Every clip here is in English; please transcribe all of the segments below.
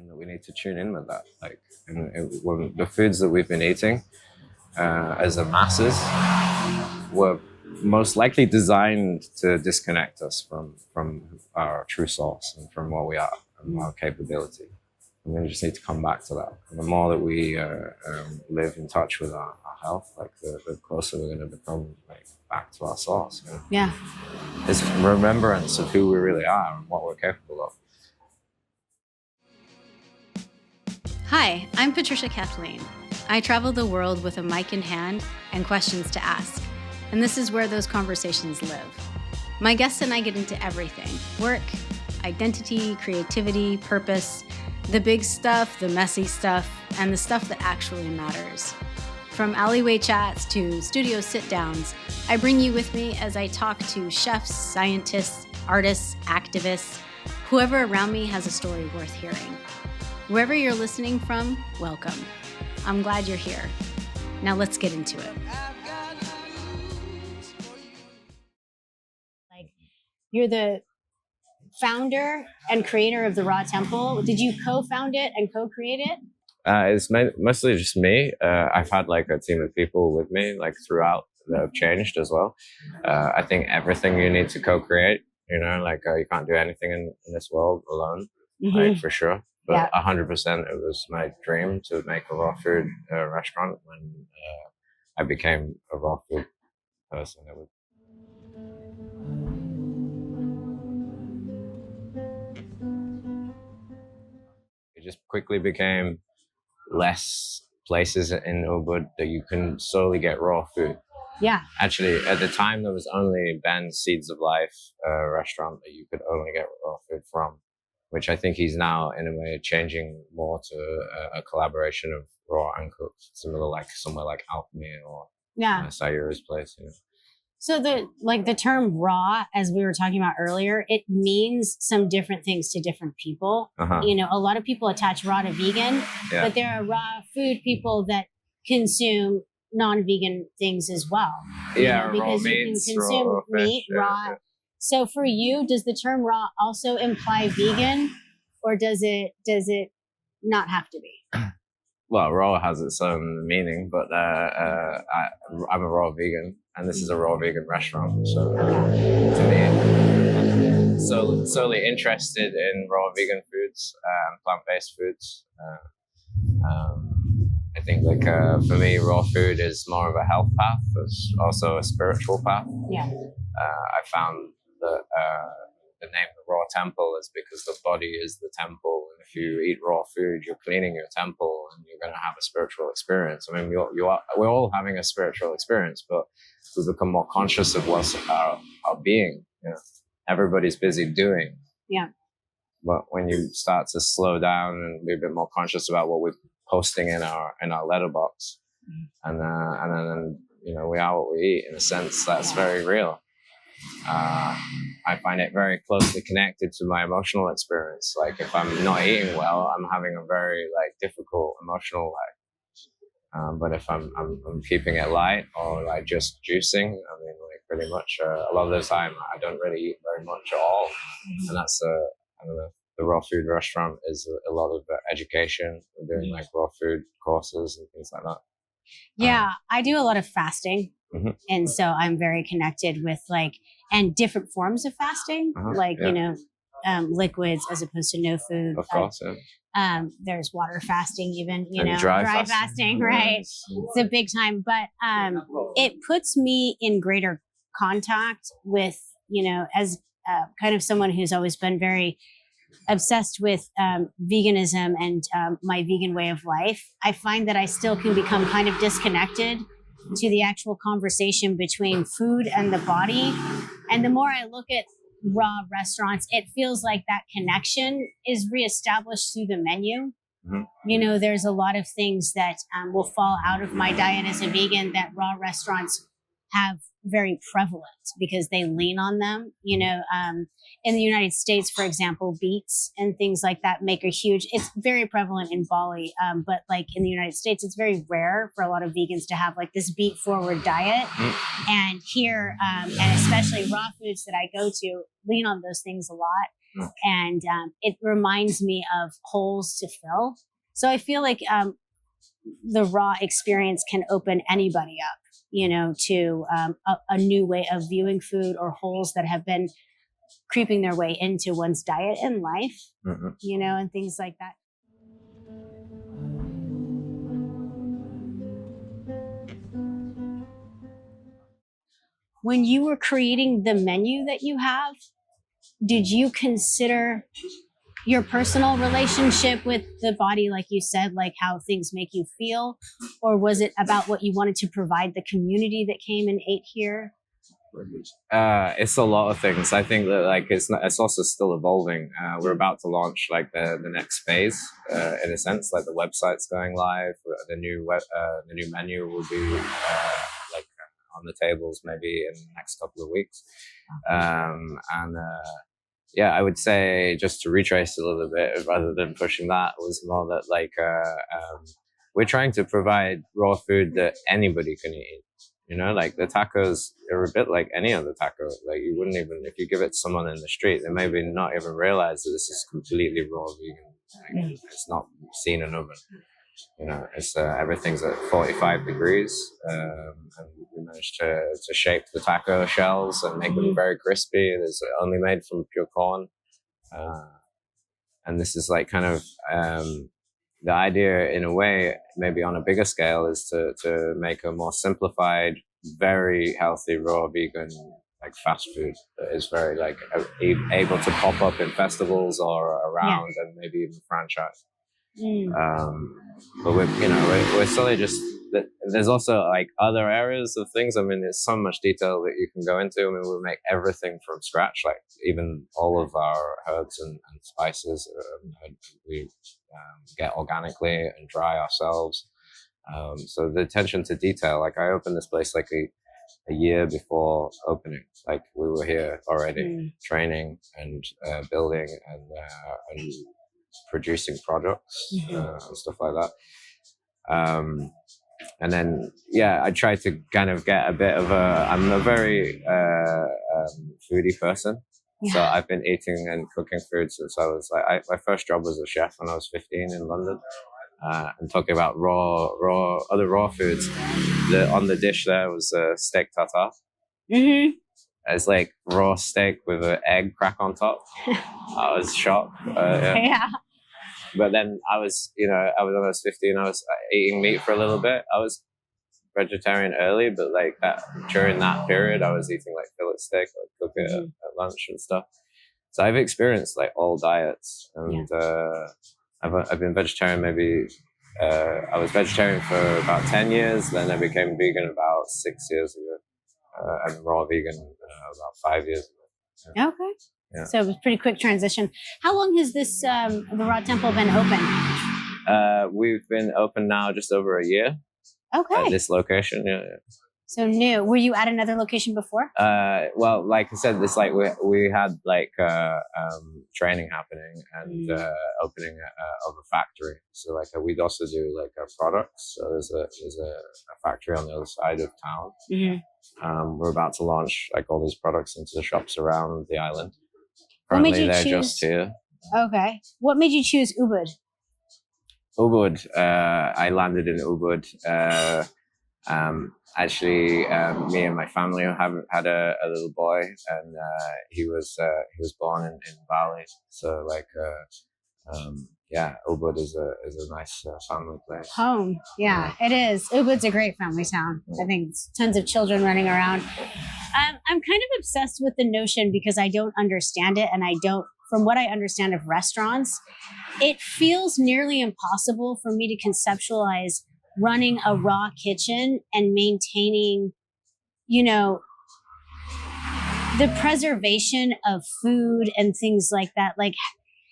and we need to tune in with that. Like, when the foods that we've been eating as a masses were most likely designed to disconnect us from our true source and from what we are and our capability. And we just need to come back to that. And the more that we live in touch with our health, like the closer we're going to become, like, back to our source. You know? Yeah. It's remembrance of who we really are and what we're capable of. Hi, I'm Patricia Kathleen. I travel the world with a mic in hand and questions to ask. And this is where those conversations live. My guests and I get into everything: work, identity, creativity, purpose, the big stuff, the messy stuff, and the stuff that actually matters. From alleyway chats to studio sit-downs, I bring you with me as I talk to chefs, scientists, artists, activists. Whoever around me has a story worth hearing. Wherever you're listening from, welcome. I'm glad you're here. Now let's get into it. Like, you're the founder and creator of the Raw Temple. Did you co-found it and co-create it? It's mostly just me. I've had like a team of people with me like throughout that have changed as well. I think everything you need to co-create, you know, like you can't do anything in this world alone, like for sure. But 100%, it was my dream to make a raw food restaurant when I became a raw food person. It just quickly became less places in Ubud that you can solely get raw food. Yeah. Actually, at the time, there was only Ben's Seeds of Life restaurant that you could only get raw food from, which I think he's now, in a way, changing more to a collaboration of raw and cooked, similar like somewhere like Alchemy or Sayura's place. You know? So the term raw, as we were talking about earlier, it means some different things to different people. You know, a lot of people attach raw to vegan, but there are raw food people that consume non-vegan things as well. Yeah, because raw you meats, can consume raw meat, fish, raw. Yeah. So for you, does the term raw also imply vegan, or does it not have to be? Well, raw has its own meaning, but I'm a raw vegan, and this is a raw vegan restaurant. So to me, solely interested in raw vegan foods and plant-based foods. I think like for me, raw food is more of a health path. It's also a spiritual path. Yeah. I found that the name the Raw Temple is because the body is the temple. And if you eat raw food, you're cleaning your temple and you're going to have a spiritual experience. I mean, we're all having a spiritual experience, but we become more conscious of what's our being. You know? Everybody's busy doing. Yeah. But when you start to slow down and be a bit more conscious about what we're posting in our letterbox, and then you know, we are what we eat, in a sense that's very real. I find it very closely connected to my emotional experience. Like if I'm not eating well, I'm having a very like difficult emotional life. But if I'm keeping it light or like just juicing, I mean, like pretty much a lot of the time I don't really eat very much at all, and that's I don't know. The raw food restaurant is a lot of education. We're doing like raw food courses and things like that. Yeah, I do a lot of fasting. And so I'm very connected with and different forms of fasting, you know, liquids as opposed to no food. Of course, there's water fasting even, you and know, dry fasting, right? It's a big time, but it puts me in greater contact with, you know, as kind of someone who's always been very obsessed with veganism and my vegan way of life. I find that I still can become kind of disconnected to the actual conversation between food and the body. And the more I look at raw restaurants, it feels like that connection is reestablished through the menu. You know, there's a lot of things that will fall out of my diet as a vegan that raw restaurants have very prevalent because they lean on them. You know, in the United States, for example, beets and things like that make a huge, it's very prevalent in Bali. But like in the United States, it's very rare for a lot of vegans to have like this beet forward diet. And here, and especially raw foods that I go to lean on those things a lot. And it reminds me of holes to fill. So I feel like the raw experience can open anybody up, to a new way of viewing food, or holes that have been creeping their way into one's diet and life, and things like that. When you were creating the menu that you have, did you consider your personal relationship with the body, like you said, like how things make you feel? Or was it about what you wanted to provide the community that came and ate here? It's a lot of things. I think that it's also still evolving. We're about to launch like the next phase, in a sense. Like the website's going live. The new menu will be like on the tables maybe in the next couple of weeks. Yeah, I would say, just to retrace a little bit, rather than pushing that, was more that we're trying to provide raw food that anybody can eat. Like the tacos are a bit like any other taco. Like you wouldn't even, if you give it to someone in the street, they maybe not even realize that this is completely raw vegan. Like, it's not seen in oven. It's everything's at 45 degrees, and we managed to shape the taco shells and make them very crispy. It's only made from pure corn, and this is like kind of the idea, in a way, maybe on a bigger scale, is to make a more simplified, very healthy raw vegan like fast food that is very like able to pop up in festivals or around, and maybe even franchise. But we're slowly just. There's also like other areas of things. I mean, there's so much detail that you can go into. I mean, we make everything from scratch, like even all of our herbs and spices we get organically and dry ourselves. So the attention to detail, like I opened this place like a year before opening. Like we were here already training and building and producing products and stuff like that. And then, I tried to kind of get a bit of I'm a very foodie person. Yeah. So I've been eating and cooking food since I was my first job was a chef when I was 15 in London. And talking about other raw foods. On the dish there was steak tartare. It's like raw steak with an egg crack on top. I was shocked. Yeah. But then I was when I was 15, I was eating meat for a little bit. I was vegetarian early, but like during that period, I was eating like fillet steak. I'd cook it at lunch and stuff. So I've experienced like all diets, and I've been vegetarian maybe. I was vegetarian for about 10 years. Then I became vegan about 6 years ago, and raw vegan about 5 years ago. Yeah. Okay. Yeah. So it was a pretty quick transition. How long has this the Raw Temple been open? We've been open now just over a year. Okay. At this location, yeah. So new. Were you at another location before? Well, like I said, this like we had like training happening and opening of a factory. So like we'd also do like products. So there's a factory on the other side of town. We're about to launch like all these products into the shops around the island. Currently, they're just here. Okay. What made you choose Ubud? Ubud. I landed in Ubud. Actually, me and my family have had a little boy, and he was born in Bali. So like, Ubud is a nice family place. Home, yeah, it is. Ubud's a great family town. I think it's tons of children running around. I'm kind of obsessed with the notion because I don't understand it, and from what I understand of restaurants, it feels nearly impossible for me to conceptualize running a raw kitchen and maintaining, the preservation of food and things like that. Like,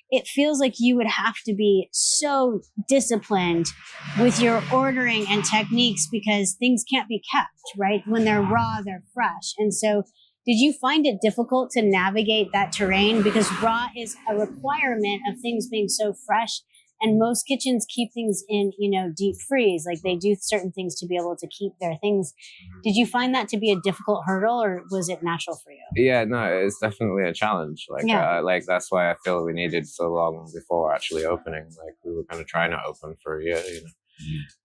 it feels like you would have to be so disciplined with your ordering and techniques because things can't be kept, right? When they're raw, they're fresh. And so did you find it difficult to navigate that terrain? Because raw is a requirement of things being so fresh And most kitchens keep things in, deep freeze. Like they do certain things to be able to keep their things. Did you find that to be a difficult hurdle, or was it natural for you? Yeah, no, it's definitely a challenge. Like that's why I feel we needed so long before actually opening. Like we were kind of trying to open for a year,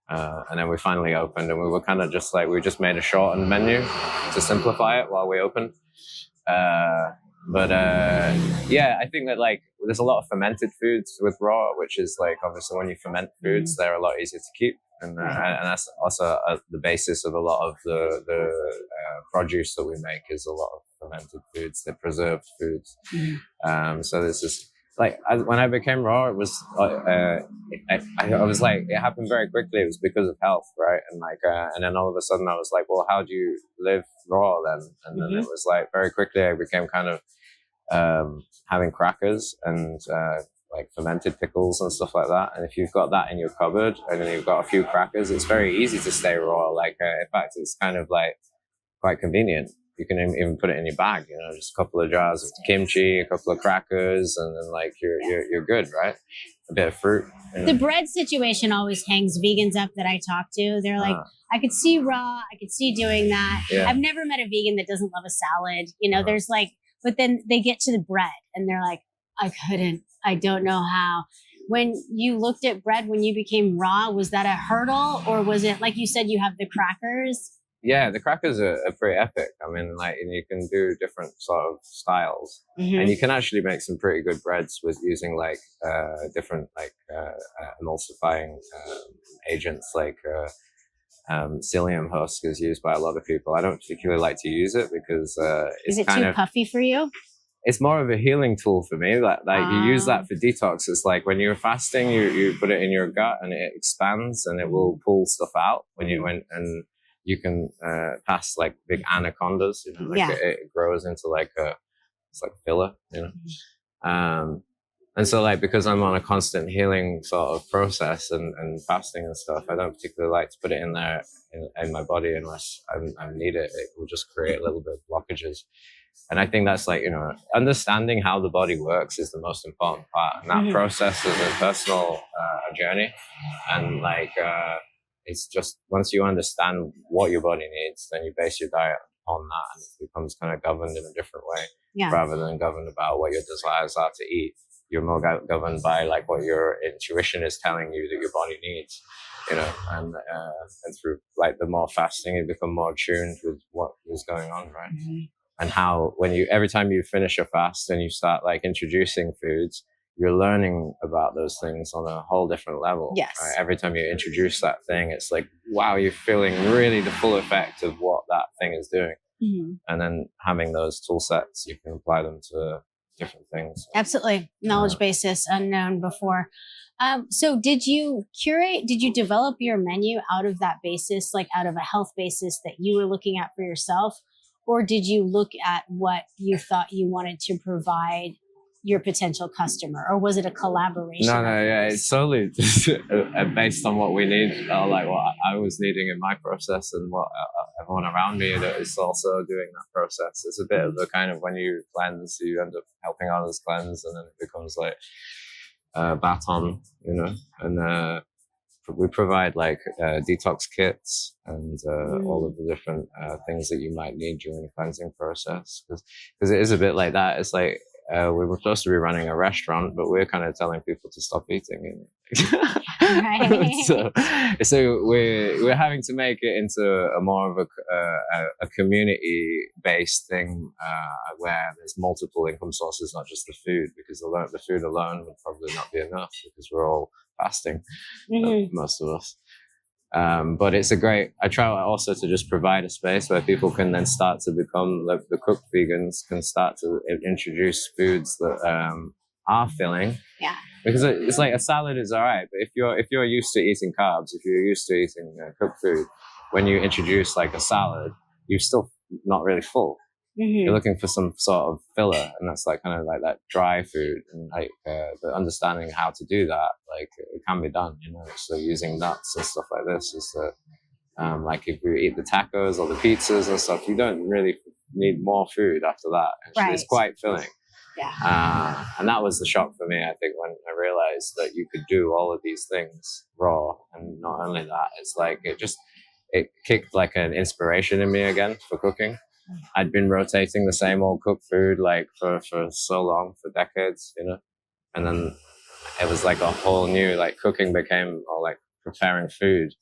and then we finally opened, and we were kind of just like, we just made a shortened menu to simplify it while we opened. Yeah, I think that like there's a lot of fermented foods with raw, which is like obviously when you ferment foods, they're a lot easier to keep, and that's also the basis of a lot of the produce that we make is a lot of fermented foods, they're preserved foods. So this is like when I became raw, it was I was like, it happened very quickly. It was because of health, right? And like and then all of a sudden I was like, well, how do you live raw then? And then it was like very quickly I became kind of having crackers and like fermented pickles and stuff like that. And if you've got that in your cupboard and then you've got a few crackers, it's very easy to stay raw. Like in fact, it's kind of like quite convenient. You can even put it in your bag, just a couple of jars of kimchi, a couple of crackers, and then like you're good, right? A bit of fruit. The bread situation always hangs vegans up that I talk to. They're like, I could see raw, I could see doing that. Yeah. I've never met a vegan that doesn't love a salad. There's like, but then they get to the bread and they're like, I don't know how. When you looked at bread, when you became raw, was that a hurdle, or was it, like you said, you have the crackers? Yeah, the crackers are pretty epic. I mean, like, and you can do different sort of styles, and you can actually make some pretty good breads with using like different like emulsifying agents, like psyllium husk is used by a lot of people. I don't particularly like to use it because it's is it kind too puffy for you? It's more of a healing tool for me. Like you use that for detox. It's like when you're fasting, you put it in your gut and it expands and it will pull stuff out and you can pass like big anacondas. It grows into like it's like filler. And so like because I'm on a constant healing sort of process and fasting and stuff, I don't particularly like to put it in there in my body unless I need it. It will just create a little bit of blockages. And I think that's like, understanding how the body works is the most important part. And that process is a personal journey. And like, it's just once you understand what your body needs, then you base your diet on that and it becomes kind of governed in a different way rather than governed about what your desires are to eat. You're more governed by like what your intuition is telling you that your body needs, and through like the more fasting, you become more tuned with what is going on, right? And how every time you finish a fast and you start like introducing foods, you're learning about those things on a whole different level. Yes. Right? Every time you introduce that thing, it's like, wow, you're feeling really the full effect of what that thing is doing. And then having those tool sets, you can apply them to different things. Absolutely. Knowledge basis unknown before. So did you develop your menu out of that basis, like out of a health basis that you were looking at for yourself? Or did you look at what you thought you wanted to provide your potential customer? Or was it a collaboration? No, yeah, it's solely just based on what we need, like what I was needing in my process and what everyone around me that is also doing that process. It's a bit of the kind of when you cleanse, you end up helping others cleanse, and then it becomes like baton, and we provide like detox kits and all of the different things that you might need during the cleansing process, because it is a bit like that. It's like we were supposed to be running a restaurant, but we're kind of telling people to stop eating. Right. So we're having to make it into a more of a community-based thing where there's multiple income sources, not just the food, because the food alone would probably not be enough because we're all fasting, most of us. But it's I try also to just provide a space where people can then start to become the cooked vegans can start to introduce foods that are filling. Yeah. Because it's like a salad is all right, but if you're used to eating carbs, if you're used to eating cooked food, when you introduce like a salad, you're still not really full. You're looking for some sort of filler, and that's like kind of like that dry food, and like but understanding how to do that, like it can be done, So using nuts and stuff like this is like if you eat the tacos or the pizzas and stuff, you don't really need more food after that. Actually. Right. It's quite filling. Yeah. And that was the shock for me, I think, when I realized that you could do all of these things raw. And not only that, it's like it kicked like an inspiration in me again for cooking. I'd been rotating the same old cooked food like for so long, for decades, you know. And then it was like a whole new, like cooking became, or like preparing food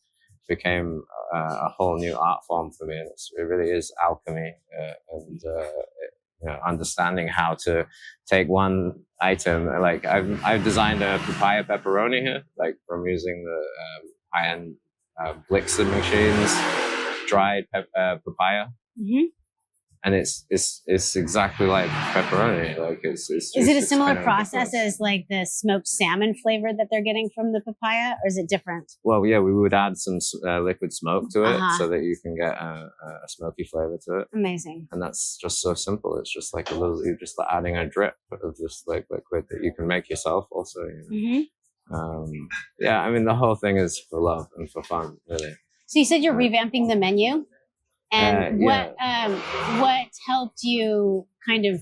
became a whole new art form for me. And it really is alchemy, understanding how to take one item. Like I've designed a papaya pepperoni here, like from using the high-end Blixen machines, dried papaya. Mm-hmm. And it's exactly like pepperoni. Like it's Is it a similar kind of process different. as like the smoked salmon flavor that they're getting from the papaya, or is it different? Well, yeah, we would add some liquid smoke to it Uh-huh. so that you can get a smoky flavor to it. Amazing. And that's just so simple. It's just like you're just adding a drip of this like liquid that you can make yourself also. You know? Mm-hmm. Yeah, I mean, the whole thing is for love and for fun, really. So you said you're revamping the menu, and Yeah. what helped you kind of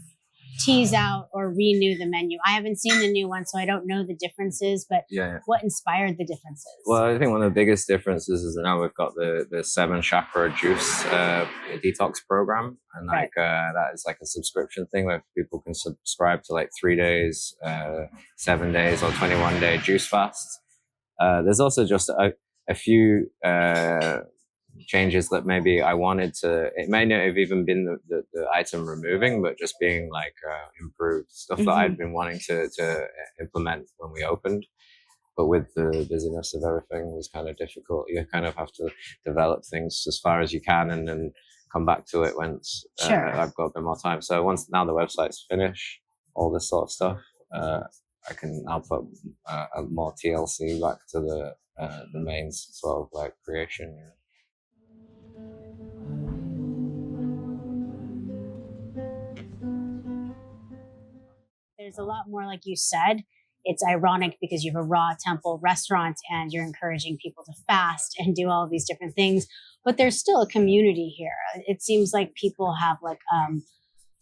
tease out or renew the menu? I haven't seen the new one, so I don't know the differences. But Yeah. what inspired the differences? Well, I think one of the biggest differences is that now we've got the 7 chakra juice detox program, and like that is like a subscription thing where people can subscribe to like 3 days, 7 days, or 21-day juice fasts. There's also just a few changes that maybe I wanted to. It may not have even been the item removing, but just being like improved stuff that I'd been wanting to implement when we opened. But with the busyness of everything, it was kind of difficult. You kind of have to develop things as far as you can, and then come back to it once I've got a bit more time. So once now the website's finished, all this sort of stuff, I can now put a more TLC back to the main sort of like creation. You know? There's a lot more, like you said. It's ironic because you have a raw temple restaurant and you're encouraging people to fast and do all of these different things, but there's still a community here. It seems like people have like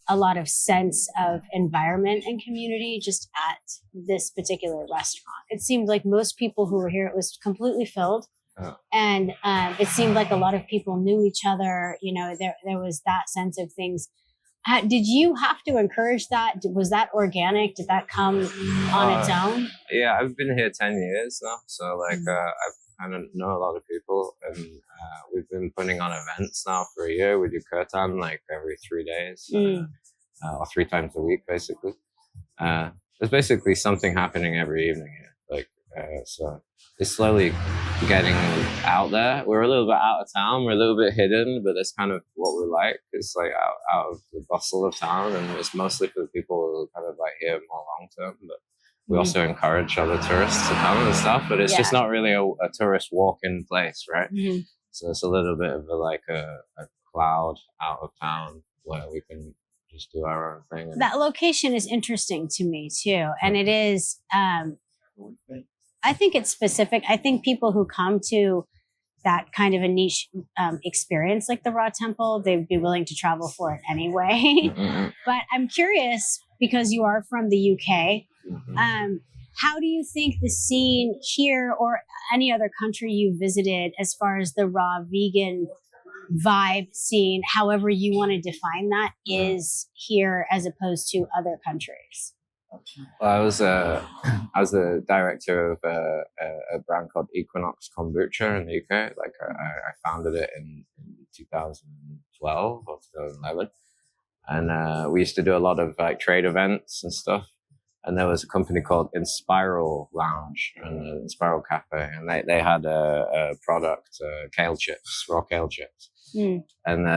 a lot of sense of environment and community just at this particular restaurant. It seemed like most people who were here, it was completely filled. And it seemed like a lot of people knew each other. You know, there was that sense of things. Did you have to encourage that? Was that organic? Did that come on its own? Yeah, I've been here 10 years now. So like I've kind of know a lot of people, and we've been putting on events now for a year. We do kirtan like every 3 days or 3 times a week, basically. There's basically something happening every evening here. Like, so it's slowly getting out there. We're a little bit out of town. We're a little bit hidden, but that's kind of what we like. It's like out of the bustle of town, and it's mostly for the people who kind of like here more long term. But we also encourage other tourists to come and stuff. But it's just not really a tourist walk-in place, right? So it's a little bit of a cloud out of town where we can just do our own thing. That location is interesting to me too, and it is. I think it's specific. I think people who come to that kind of a niche experience like the Raw Temple, they'd be willing to travel for it anyway. But I'm curious, because you are from the UK, how do you think the scene here or any other country you visited as far as the raw vegan vibe scene, however you want to define that, is here as opposed to other countries? Well, I was the director of a brand called Equinox Kombucha in the UK. Like I founded it in 2012 or 2011, and we used to do a lot of like trade events and stuff. And there was a company called Inspiral Lounge and Inspiral Cafe, and they had a product, kale chips, raw kale chips, and.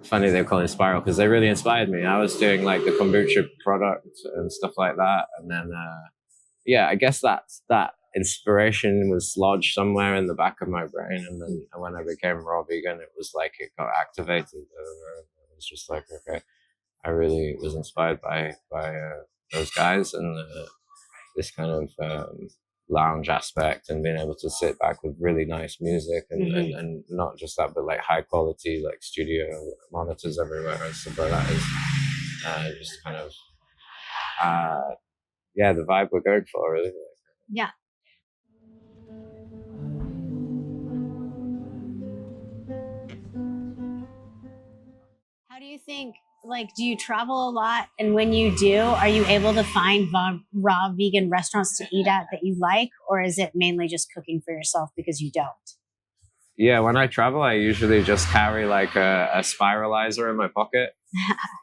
Funny they call it Spiral because they really inspired me. I was doing like the kombucha product and stuff like that, and then I guess that inspiration was lodged somewhere in the back of my brain, and then when I became raw vegan, it was like it got activated. It was just like, okay, I really was inspired by those guys and this kind of lounge aspect, and being able to sit back with really nice music and not just that, but like high quality like studio monitors everywhere and stuff like that is just kind of yeah, the vibe we're going for, really. Yeah. How do you think, like, do you travel a lot? And when you do, are you able to find raw vegan restaurants to eat at that you like? Or is it mainly just cooking for yourself because you don't? Yeah, when I travel, I usually just carry like a spiralizer in my pocket,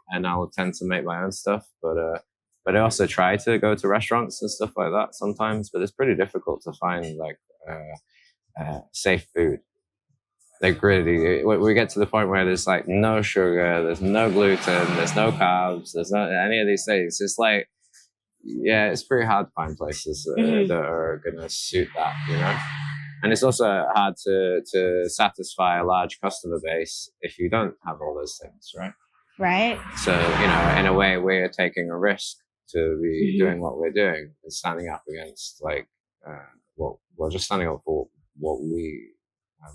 and I'll tend to make my own stuff. But I also try to go to restaurants and stuff like that sometimes. But it's pretty difficult to find like safe food. Like really, we get to the point where there's like no sugar, there's no gluten, there's no carbs, there's not any of these things. It's like, yeah, it's pretty hard to find places that are going to suit that, you know? And it's also hard to satisfy a large customer base if you don't have all those things, right? Right. So, you know, in a way, we're taking a risk to be doing what we're doing and standing up against, like, well, just standing up for what we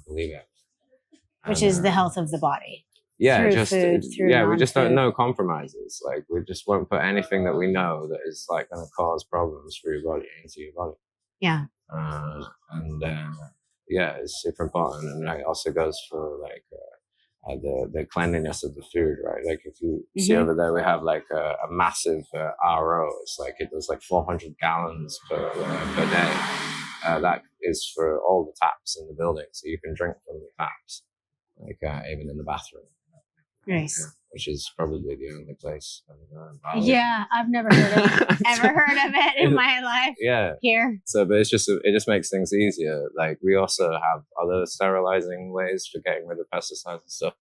believe in. Which is the health of the body. Yeah, through just food, through yeah, we just don't non-food. know compromises. Like, we just won't put anything that we know that is like going to cause problems for your body into your body. Yeah. And yeah, it's super important, and it also goes for like the cleanliness of the food, right? Like if you see over there, we have like a massive RO. It's like it does like 400 gallons per day. That is for all the taps in the building, so you can drink from the taps, like even in the bathroom. Nice. Yeah, which is probably the only place. Bali. Yeah, I've never ever heard of it in my life. Yeah. Here. So, but it just makes things easier. Like we also have other sterilizing ways for getting rid of pesticides and stuff,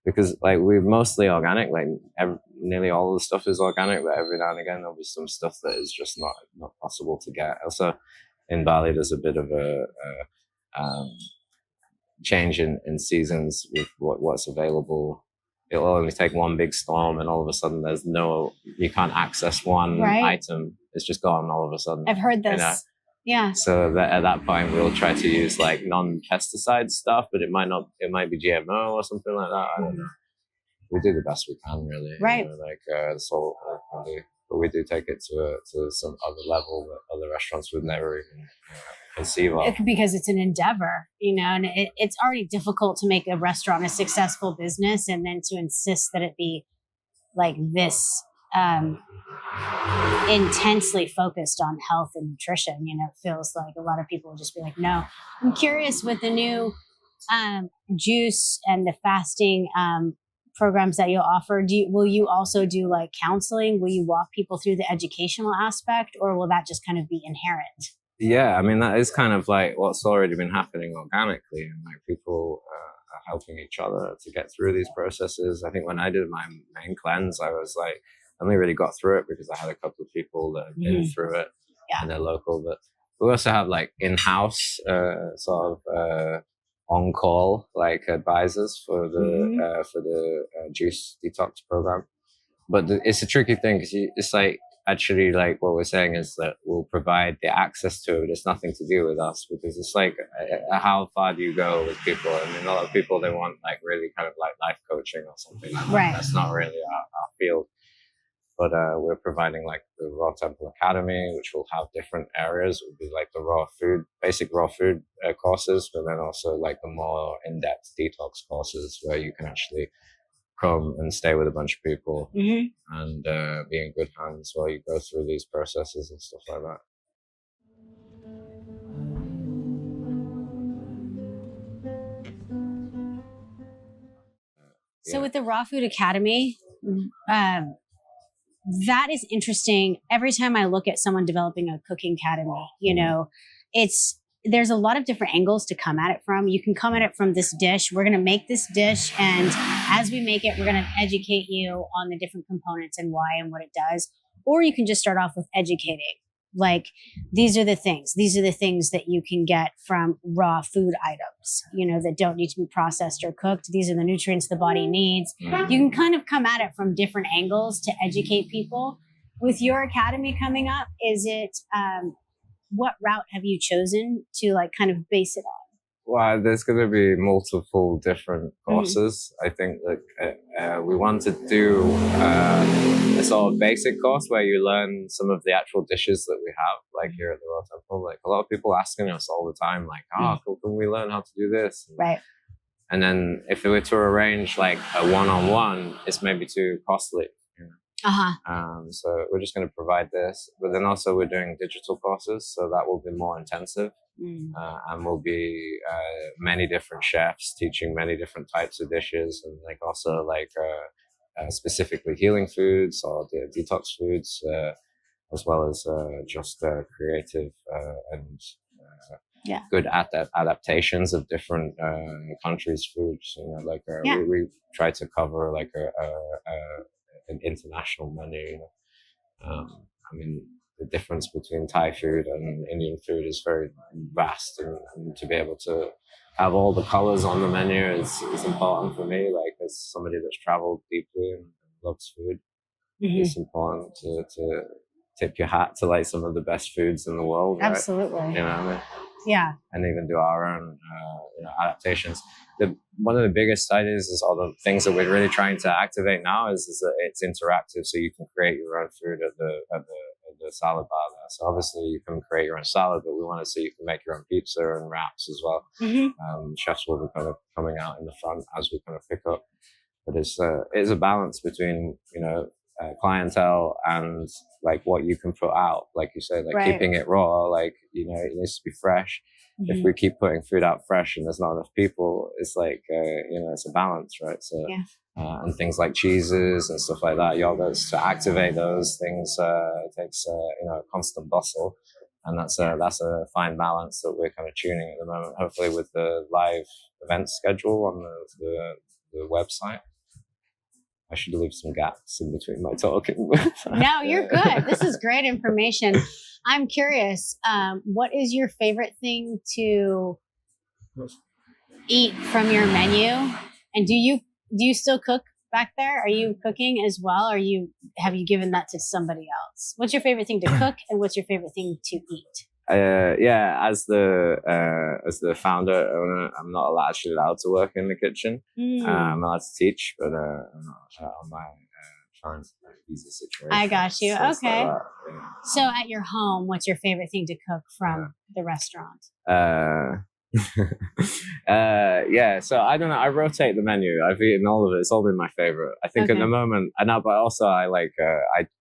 because like we're mostly organic. Like nearly all of the stuff is organic, but every now and again there'll be some stuff that is just not possible to get. Also, in Bali, there's a bit of a change in seasons with what's available. It'll only take one big storm, and all of a sudden you can't access one item. It's just gone all of a sudden. I've heard this. You know? Yeah. So at that point, we'll try to use like non-pesticide stuff, but it might be GMO or something like that. I don't know. We do the best we can, really. Right. You know, like that's all we can do. But we do take it to some other level that other restaurants would never even conceive of. Because it's an endeavor, you know, and it's already difficult to make a restaurant a successful business, and then to insist that it be like this intensely focused on health and nutrition. You know, it feels like a lot of people will just be like, no. I'm curious with the new juice and the fasting programs that you'll offer, will you also do like counseling? Will you walk people through the educational aspect, or will that just kind of be inherent? Yeah, I mean, that is kind of like what's already been happening organically, and like people are helping each other to get through these processes. I think when I did my main cleanse, I was like, I only really got through it because I had a couple of people that had been through it, and they're local. But we also have like in-house sort of on-call like advisors for the juice detox program. But it's a tricky thing because it's like, actually, like what we're saying is that we'll provide the access to it. It's nothing to do with us, because it's like, how far do you go with people? I mean, a lot of people, they want like really kind of like life coaching or something like that. That's not really our field. But we're providing like the Raw Temple Academy, which will have different areas. It would be like the basic raw food courses, but then also like the more in-depth detox courses where you can actually come and stay with a bunch of people and be in good hands while you go through these processes and stuff like that. So with the Raw Food Academy, that is interesting. Every time I look at someone developing a cooking academy, you know, there's a lot of different angles to come at it from. You can come at it from this dish. We're going to make this dish, and as we make it, we're going to educate you on the different components and why and what it does. Or you can just start off with educating. Like, these are the things that you can get from raw food items, you know, that don't need to be processed or cooked. These are the nutrients the body needs. You can kind of come at it from different angles to educate people. With your academy coming up, is it, what route have you chosen to like kind of base it on? Well, there's going to be multiple different courses. I think that we want to do a sort of basic course where you learn some of the actual dishes that we have, like here at the Royal Temple. Like a lot of people asking us all the time, like, "Oh, can we learn how to do this?" Right. And then if we were to arrange like a one-on-one, it's maybe too costly. So we're just going to provide this, but then also we're doing digital courses, so that will be more intensive. And will be many different chefs teaching many different types of dishes, and like also like specifically healing foods or the detox foods, as well as just creative and good adaptations of different countries' foods. You know, like we try to cover like an international menu. You know? I mean, the difference between Thai food and Indian food is very vast, and to be able to have all the colors on the menu is important for me. Like as somebody that's traveled deeply and loves food, it's important to tip your hat to like some of the best foods in the world. Right? Absolutely. You know what I mean? Yeah. And even do our own adaptations. One of the biggest ideas is all the things that we're really trying to activate now is that it's interactive, so you can create your own food at the salad bar there. So obviously you can create your own salad, but we want to see you can make your own pizza and wraps as well. Chefs will be kind of coming out in the front as we kind of pick up. But it's a balance between, you know, clientele and like what you can put out, like you say, like keeping it raw, like, you know, it needs to be fresh. If we keep putting food out fresh and there's not enough people, it's like you know, it's a balance, right? So and things like cheeses and stuff like that, yogurts, to activate those things takes you know, a constant bustle, and that's a fine balance that we're kind of tuning at the moment, hopefully with the live event schedule on the website. I should leave some gaps in between my talking. No, you're good. This is great information. I'm curious, what is your favorite thing to eat from your menu? And do you still cook back there? Are you cooking as well? Or have you given that to somebody else? What's your favorite thing to cook, and what's your favorite thing to eat? As the founder owner, I'm not actually allowed to work in the kitchen. I'm allowed to teach, but I'm not on my current visa situation. I got you. So okay. Like So at your home, what's your favorite thing to cook from the restaurant? So I don't know, I rotate the menu. I've eaten all of it. It's all been my favorite, I think. At the moment, but also I like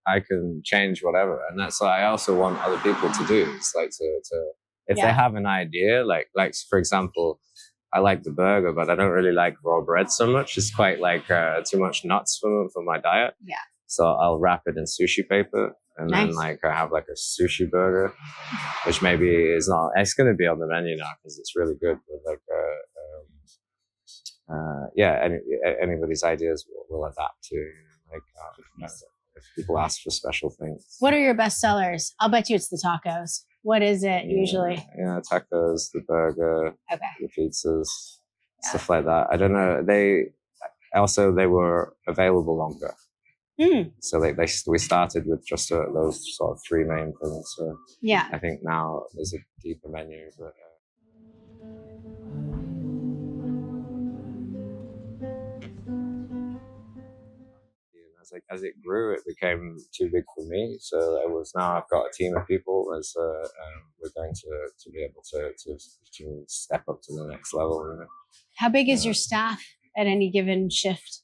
I can change whatever, and that's what I also want other people to do. It's like to if they have an idea, like for example, I like the burger, but I don't really like raw bread so much. It's quite like too much nuts for my diet. So I'll wrap it in sushi paper, and then like I have like a sushi burger, which maybe is not. It's going to be on the menu now because it's really good. But like, anybody's ideas will adapt to. Like, if people ask for special things. What are your best sellers? I'll bet you it's the tacos. What is it usually? Yeah, tacos, the burger, the pizzas, stuff like that. I don't know. They were available longer. So we started with just those sort of three main things. So I think now there's a deeper menu. But as it grew, it became too big for me. So now I've got a team of people as we're going to be able to step up to the next level. You know? How big is your staff at any given shift?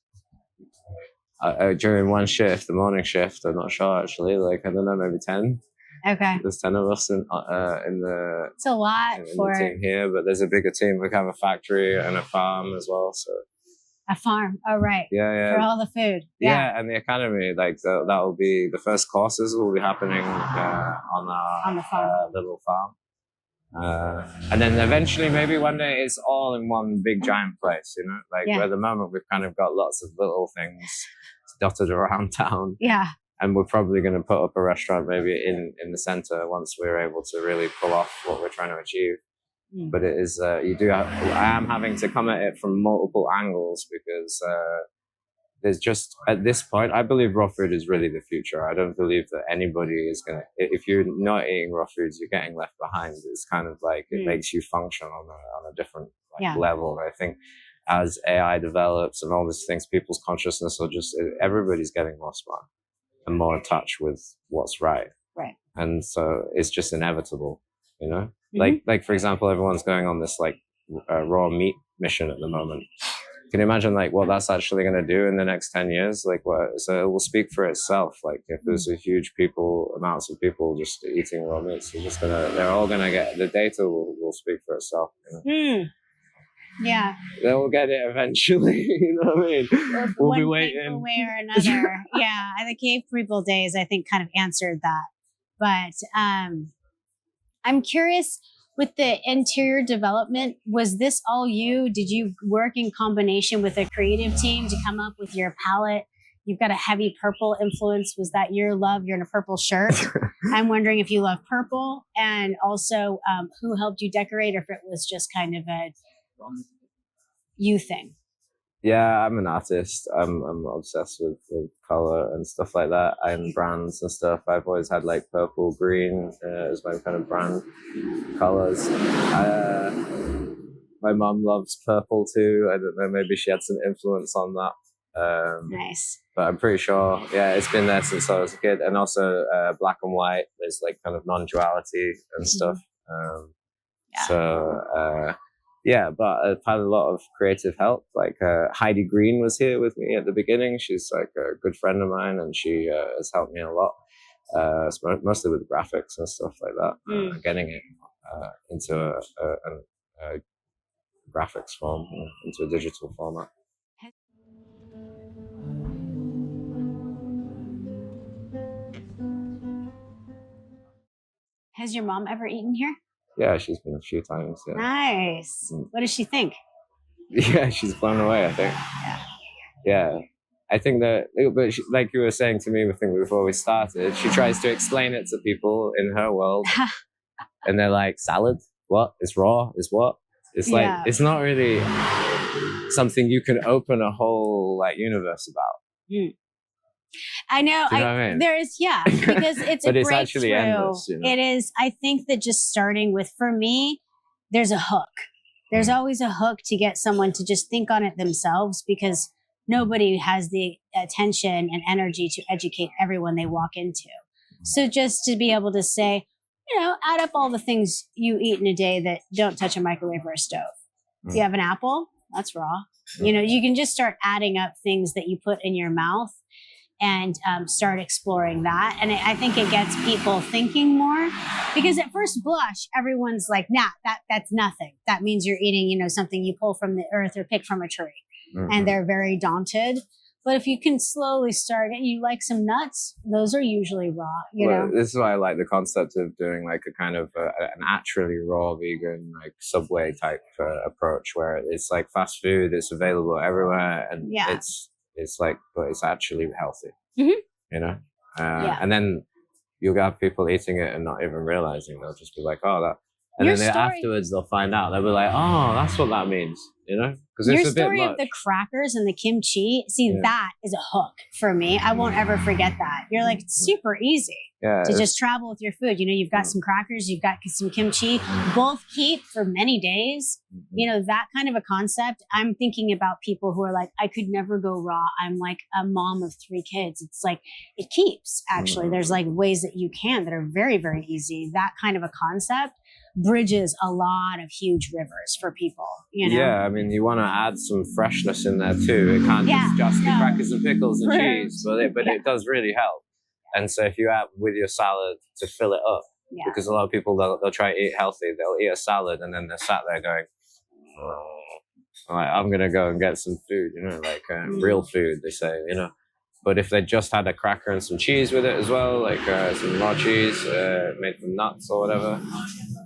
During one shift, the morning shift, I'm not sure actually. Like I don't know, maybe 10. Okay. There's 10 of us in the. It's a lot for the team here, but there's a bigger team. We have a factory and a farm as well. So. A farm. Oh, right. Yeah. For all the food. Yeah, and the academy, like that will be the first courses will be happening on the farm. Little farm. And then eventually, maybe one day, it's all in one big giant place, you know. Like at the moment, we've kind of got lots of little things dotted around town. Yeah. And we're probably going to put up a restaurant maybe in the center once we're able to really pull off what we're trying to achieve. But it is I am having to come at it from multiple angles because there's just, at this point, I believe raw food is really the future. I don't believe that anybody is gonna. If you're not eating raw foods, you're getting left behind. It's kind of like it makes you function on a different level. I think as AI develops and all these things, people's consciousness will just, everybody's getting more smart and more in touch with what's right. Right. And so it's just inevitable, you know. Like for example, everyone's going on this like raw meat mission at the moment. Can you imagine like what that's actually going to do in the next 10 years? Like what? So it will speak for itself. Like if there's a huge amounts of people just eating raw meats, they're all going to get, the data will speak for itself. You know? Yeah. They'll get it eventually. You know what I mean? We'll be waiting. One way or another. Yeah. The cave people days, I think, kind of answered that. But I'm curious, with the interior development, was this all you? Did you work in combination with a creative team to come up with your palette? You've got a heavy purple influence. Was that your love? You're in a purple shirt. I'm wondering if you love purple, and also who helped you decorate, or if it was just kind of a you thing. Yeah, I'm an artist. I'm obsessed with color and stuff like that, and brands and stuff. I've always had like purple, green as my kind of brand colors. My mom loves purple too. I don't know, maybe she had some influence on that. Nice. But I'm pretty sure, yeah, it's been there since I was a kid. And also black and white. There's like kind of non-duality and stuff. Yeah, but I've had a lot of creative help. Like Heidi Green was here with me at the beginning. She's like a good friend of mine, and she has helped me a lot, mostly with graphics and stuff like that, getting it into a graphics form, into a digital format. Has your mom ever eaten here? Yeah, she's been a few times. Yeah. Nice. What does she think? Yeah, she's blown away, I think. Yeah. I think that, but she, like you were saying to me, I think before we started, she tries to explain it to people in her world. And they're like, salad? What? It's raw? It's what? It's like, it's not really something you can open a whole like universe about. I know. Do you know what I mean? There is, because it's but a it's actually endless, you know? It is. I think that just starting with, for me, there's a hook. There's always a hook to get someone to just think on it themselves, because nobody has the attention and energy to educate everyone they walk into. So just to be able to say, add up all the things you eat in a day that don't touch a microwave or a stove. You have an apple, that's raw. You can just start adding up things that you put in your mouth and start exploring that. And I think it gets people thinking more, because at first blush, everyone's like, nah, that's nothing. That means you're eating, something you pull from the earth or pick from a tree. And they're very daunted. But if you can slowly start it, you like some nuts, those are usually raw, you know? This is why I like the concept of doing like a kind of an actually raw vegan, like Subway type approach, where it's like fast food, it's available everywhere, and it's like, but it's actually healthy, and then you'll have people eating it and not even realizing. They'll just be like, oh, that, and then afterwards they'll find out. They'll be like, oh, that's what that means, because your story of the crackers and the kimchi, that is a hook for me. I won't ever forget that. You're like, it's super easy to just travel with your food. You've got some crackers, you've got some kimchi, both keep for many days. That kind of a concept. I'm thinking about people who are like, I could never go raw. I'm like a mom of 3 kids. It's like, it keeps, actually. There's like ways that you can that are very, very easy. That kind of a concept bridges a lot of huge rivers for people, Yeah, I mean, you want to add some freshness in there too. It can't just be crackers and pickles and cheese, but it does really help. And so if you add with your salad to fill it up, because a lot of people, they'll try to eat healthy, they'll eat a salad and then they're sat there going, I'm going to go and get some food, real food, they say, But if they just had a cracker and some cheese with it as well, like some raw cheese made from nuts or whatever,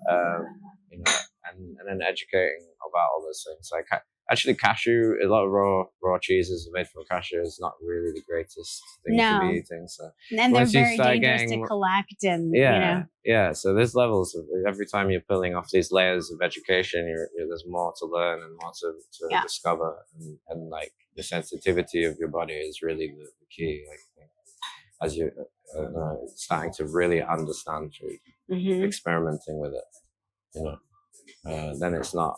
and then educating about all those things. Like actually cashew, a lot of raw cheeses are made from cashew. Is not really the greatest thing to be eating. So and they're once you very start dangerous getting, to collect, and yeah. So there's levels of every time you're pulling off these layers of education, there's more to learn and more to discover, and like the sensitivity of your body is really the key. Like as you starting to really understand food, experimenting with it, then it's not,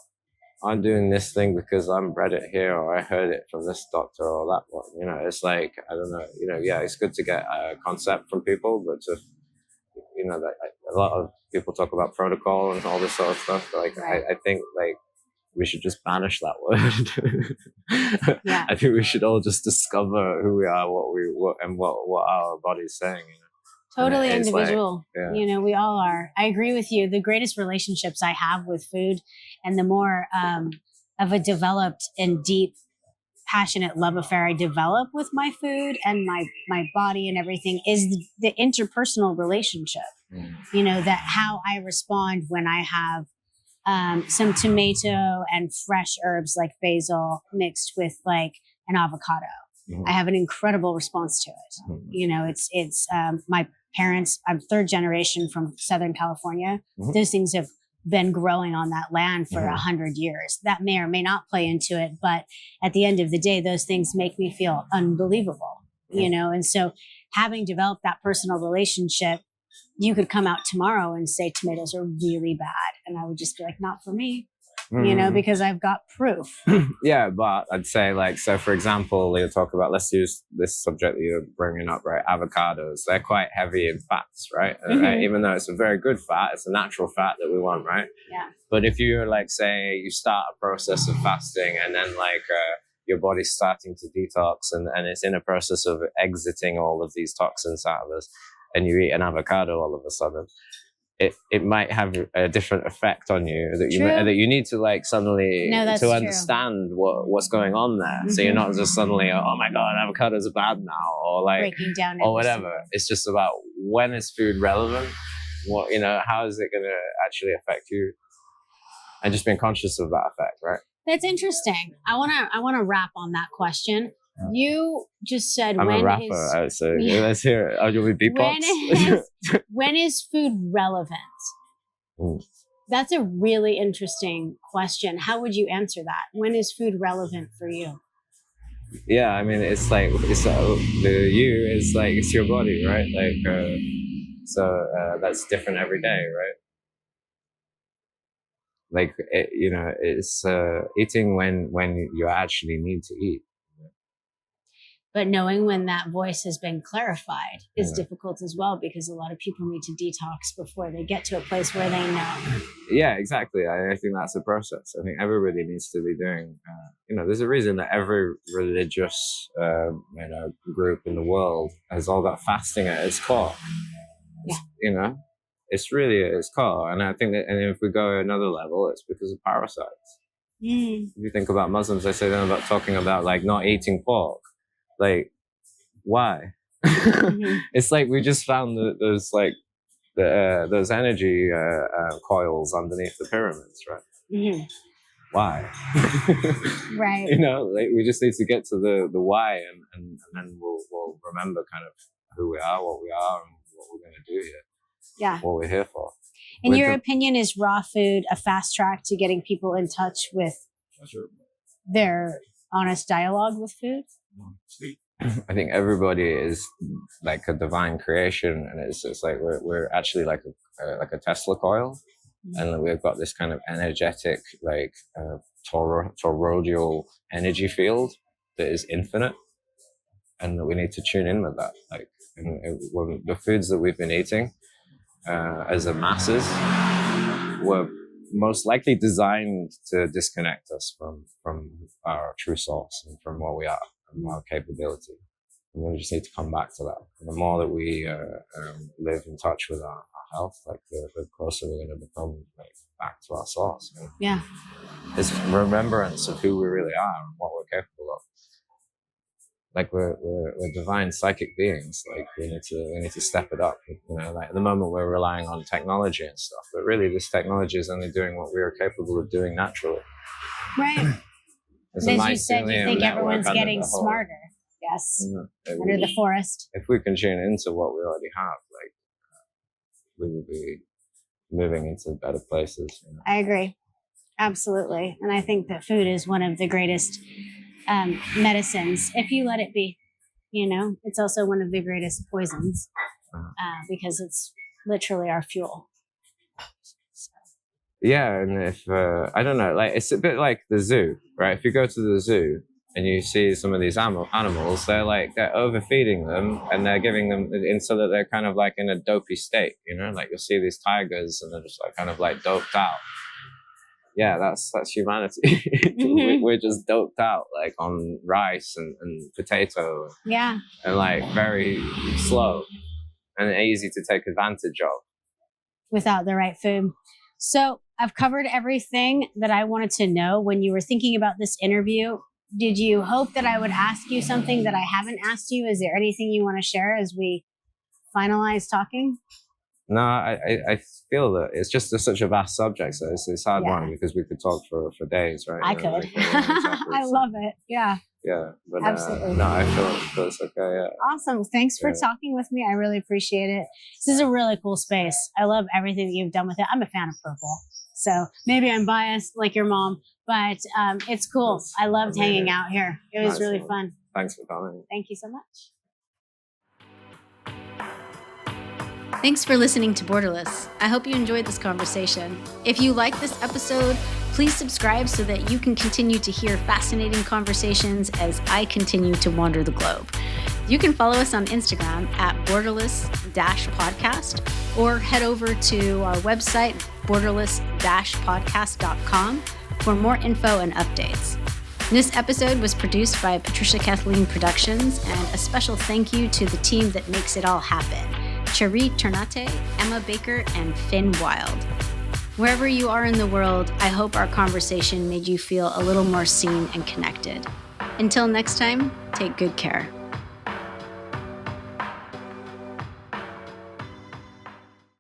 I'm doing this thing because I'm read it here or I heard it from this doctor or that one. It's like, I don't know, yeah, it's good to get a concept from people, but to, that a lot of people talk about protocol and all this sort of stuff. But like, I think like we should just banish that word. I think we should all just discover who we are, what our body's saying. Totally individual. Like, we all are. I agree with you. The greatest relationships I have with food, and the more of a developed and deep, passionate love affair I develop with my food and my body and everything, is the interpersonal relationship. That how I respond when I have some tomato and fresh herbs like basil mixed with like an avocado. I have an incredible response to it. It's my parents, I'm third generation from Southern California. Those things have been growing on that land for 100 years. That may or may not play into it, but at the end of the day, those things make me feel unbelievable, and so having developed that personal relationship, you could come out tomorrow and say tomatoes are really bad, and I would just be like, not for me. Because I've got proof. Yeah, but I'd say like, so for example, you'll talk about, let's use this subject that you're bringing up, right? Avocados, they're quite heavy in fats, right? Right? Even though it's a very good fat, it's a natural fat that we want, right? Yeah. But if you're like, say you start a process of fasting and then like your body's starting to detox and it's in a process of exiting all of these toxins out of us, and you eat an avocado all of a sudden, it might have a different effect on you that you need to like suddenly to understand what's going on there. So you're not just suddenly, oh my God, avocados are bad now, or like breaking down or whatever. It's just about, when is food relevant? What, how is it going to actually affect you? And just being conscious of that effect, right? That's interesting. I wanna wrap on that question. You just said, I'm a rapper, so let's hear it. You want me beatbox? When is food relevant? That's a really interesting question. How would you answer that? When is food relevant for you? Yeah, I mean, it's like, the you is like, it's your body, right? Like, so that's different every day, right? Like, it's eating when you actually need to eat. But knowing when that voice has been clarified is difficult as well, because a lot of people need to detox before they get to a place where they know. Yeah, exactly. I think that's a process. I think everybody needs to be doing, there's a reason that every religious, group in the world has all that fasting at its core. Yeah. It's really at its core. And I think that, and if we go another level, it's because of parasites. If you think about Muslims, they say them about talking about like not eating pork. Like, why? It's like we just found those energy coils underneath the pyramids, right? Why? Right. Like we just need to get to the why, and then we'll remember kind of who we are, what we are, and what we're going to do here. Yeah. What we're here for. In your opinion, is raw food a fast track to getting people in touch with their honest dialogue with food? I think everybody is like a divine creation, and it's like we're actually like a Tesla coil, and we've got this kind of energetic, like toroidal energy field that is infinite, and we need to tune in with that. Like, when the foods that we've been eating as a masses were most likely designed to disconnect us from our true source and from what we are and our capability. And we just need to come back to that. And the more that we live in touch with our health, like the closer we're going to become like back to our source. Yeah. It's remembrance of who we really are and what we're capable of. Like we're divine psychic beings. Like we need to step it up. Like at the moment we're relying on technology and stuff, but really this technology is only doing what we are capable of doing naturally. Right. There's a As you nice said, you think network everyone's under getting the whole- smarter. Yes, If under the forest. we can tune into what we already have, like we will be moving into better places. You know? I agree. Absolutely. And I think that food is one of the greatest medicines, if you let it be. You know, it's also one of the greatest poisons because it's literally our fuel. Yeah, and if I don't know, like it's a bit like the zoo, right? If you go to the zoo and you see some of these animals, they're overfeeding them and they're giving them in so that they're kind of like in a dopey state, you know, like you'll see these tigers and they're just like kind of like doped out. Yeah, that's humanity. We're just doped out, like on rice and potato. Yeah. And like very slow and easy to take advantage of. Without the right food. So I've covered everything that I wanted to know. When you were thinking about this interview, did you hope that I would ask you something that I haven't asked you? Is there anything you want to share as we finalize talking? No, I feel that it's just such a vast subject, so it's a hard one because we could talk for days, right? I could. I love it. Yeah. Yeah, but absolutely. No, I feel it's okay. Yeah. Awesome. Thanks for talking with me. I really appreciate it. This is a really cool space. I love everything that you've done with it. I'm a fan of purple, so maybe I'm biased like your mom, but it's cool. I loved hanging out here. It was really fun. Thanks for coming. Thank you so much. Thanks for listening to Borderless. I hope you enjoyed this conversation. If you like this episode, please subscribe so that you can continue to hear fascinating conversations as I continue to wander the globe. You can follow us on Instagram at borderless-podcast or head over to our website, borderless-podcast.com for more info and updates. This episode was produced by Patricia Kathleen Productions, and a special thank you to the team that makes it all happen. Cherie Ternate, Emma Baker, and Finn Wild. Wherever you are in the world, I hope our conversation made you feel a little more seen and connected. Until next time, take good care.